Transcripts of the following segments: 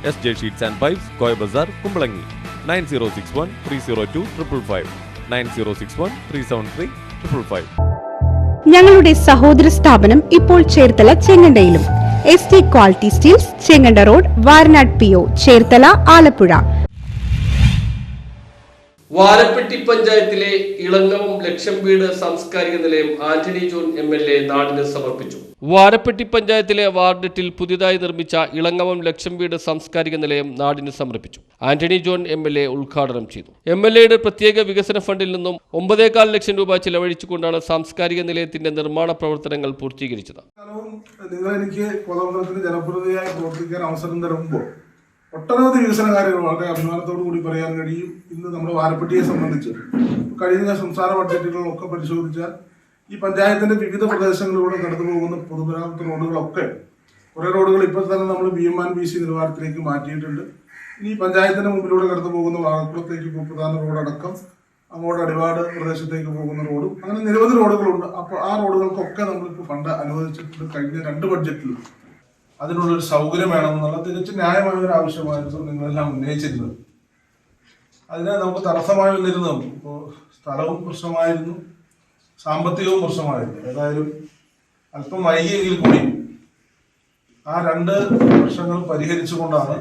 SJ Sheets and Pipes, Koi Bazaar, Kumbalangi. 9061 302 555 9061 373 555. ഞങ്ങളുടെ സഹോദര സ്ഥാപനം ഇപ്പോൾ ചേർത്തല ചെങ്ങണ്ടയിലും. ST quality steels, Chenganda road, Varanad PO, Cherthala, Alappuzha. Varappetty പഞ്ചായത്തിലെ ഇളങ്ങവം ലക്ഷംവീട് സാംസ്കാരിക നിലയം ആന്റണി ജോൺ MLA നാടിന് സമർപ്പിച്ചു. വാരപ്പെട്ടി പഞ്ചായത്തിലെ വാർഡ് 8 പുതിയതായി നിർമ്മിച്ച ഇളങ്ങവം ലക്ഷംവീട് സാംസ്കാരിക നിലയം നാടിന് സമർപ്പിച്ചു. ആന്റണി ജോൺ MLA ഉദ്ഘാടനം ചെയ്തു. MLAയുടെ പ്രത്യേക വികസന ഫണ്ടിൽ നിന്നും 9.25 ലക്ഷം രൂപ ചിലവഴിച്ചുകൊണ്ടാണ് സാംസ്കാരിക നിലയത്തിന്റെ നിർമ്മാണ പ്രവർത്തനങ്ങൾ പൂർത്തീകരിച്ചത്. ഒട്ടനവധി വികസന കാര്യങ്ങൾ വളരെ അഭിമാനത്തോടു കൂടി പറയാൻ കഴിയും. ഇന്ന് നമ്മുടെ വാരപ്പെട്ടിയെ സംബന്ധിച്ച് കഴിഞ്ഞ സംസ്ഥാന ബഡ്ജറ്റുകളൊക്കെ പരിശോധിച്ചാൽ ഈ പഞ്ചായത്തിന്റെ വിവിധ പ്രദേശങ്ങളിലൂടെ കടന്നു പോകുന്ന പൊതുമരാമത്ത് റോഡുകളൊക്കെ കുറേ റോഡുകൾ ഇപ്പോൾ തന്നെ നമ്മൾ BMC നിലവാരത്തിലേക്ക് മാറ്റിയിട്ടുണ്ട്. ഈ പഞ്ചായത്തിന്റെ മുമ്പിലൂടെ കടന്നു പോകുന്ന വാഴക്കുളത്തേക്ക് പ്രധാന റോഡടക്കം അങ്ങോട്ട് അടിവാട് പ്രദേശത്തേക്ക് പോകുന്ന റോഡും അങ്ങനെ നിരവധി റോഡുകളുണ്ട്. അപ്പോൾ ആ റോഡുകൾക്കൊക്കെ നമ്മളിപ്പോൾ ഫണ്ട് അനുവദിച്ചിട്ടുണ്ട്. കഴിഞ്ഞ 2 ബഡ്ജറ്റിലും അതിനുള്ളൊരു സൗകര്യം വേണമെന്നുള്ള തികച്ചും ന്യായമായ ഒരു ആവശ്യമായിരുന്നു നിങ്ങളെല്ലാം ഉന്നയിച്ചിരുന്നത്. അതിനെ നമുക്ക് തടസ്സമായി വന്നിരുന്നു. ഇപ്പോൾ സ്ഥലവും പ്രശ്നമായിരുന്നു, സാമ്പത്തികവും പ്രശ്നമായിരുന്നു. ഏതായാലും അല്പം വൈകിയെങ്കിൽ കൂടി ആ 2 പ്രശ്നങ്ങൾ പരിഹരിച്ചുകൊണ്ടാണ്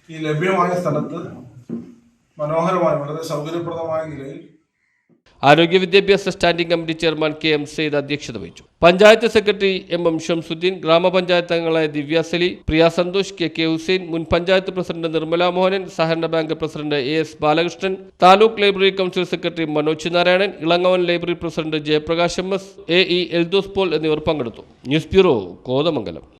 ഈ ലഭ്യമായ സ്ഥലത്ത് മനോഹരമായ വളരെ സൗകര്യപ്രദമായ നിലയിൽ ആരോഗ്യ വിദ്യാഭ്യാസ standing committee chairman KM Saeed അധ്യക്ഷത വഹിച്ചു. പഞ്ചായത്ത് സെക്രട്ടറി MM ഷംസുദ്ദീൻ, ഗ്രാമപഞ്ചായത്ത് അംഗങ്ങളായ ദിവ്യ സലി, പ്രിയ സന്തോഷ്, KK ഹുസൈൻ, മുൻ പഞ്ചായത്ത് പ്രസിഡന്റ് നിർമ്മല മോഹനൻ, സഹകരണ bank president AS Balakrishnan, taluk library council secretary Manoj Narayanan, Elangavan library president Jayaprakash MS, AE Eldhose Paul എന്നിവർ പങ്കെടുത്തു. News bureau, Kothamangalam.